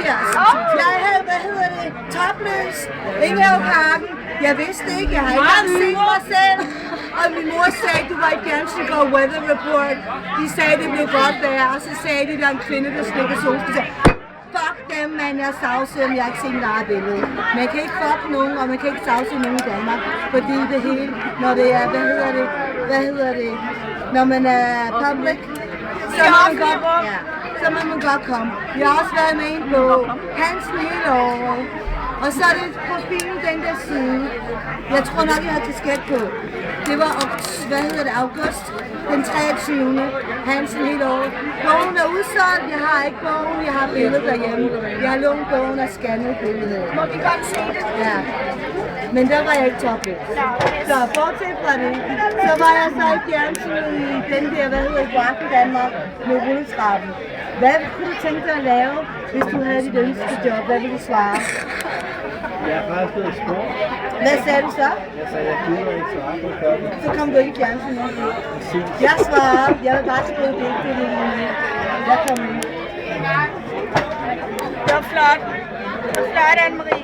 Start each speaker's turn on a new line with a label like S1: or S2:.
S1: Jeg havde, topløs, Enghaveparken. Jeg vidste ikke, jeg havde ikke set mig selv. Og min mor sagde, du var i fjernsyn og weather report. De sagde, det blev godt vejr, og så sagde de, der er en kvinde, der slikker solskin. Fuck dem, man, jeg sagsøger, men jeg har ikke set mit eget billede. Man kan ikke fuck nogen, og man kan ikke sagsøge nogen i Danmark, fordi det hele, når det er, hvad hedder det, når man er public, så må man godt komme. Jeg har også været med en på Hansen hele året. Og så er det profilen den der side. Jeg tror nok, jeg har kasket på. Det var, august den 23. Hansen hele året. Bogen er udsolgt, jeg har ikke bogen, jeg har billedet derhjemme. Jeg har lånt bogen og scannet billedet.
S2: Må vi godt se det?
S1: Ja. Men der var jeg ikke topløs. Så bortset fra det, så var jeg så i fjernsynet i den der, i Goaften Danmark med rulletrappen. Hvad kunne du tænke dig at lave, hvis du havde dit ønskejob? Hvad ville du svare?
S3: Jeg har faktisk blevet spurgt.
S1: Hvad sagde du så?
S3: Jeg sagde, jeg kunne ikke svare på spørgsmål.
S1: Så kom du ikke i fjernsynet. Jeg svarede, jeg vil bare skrive det, det er det. Jeg kom ind.
S2: Det var flot. Det var flot, Anne-Marie.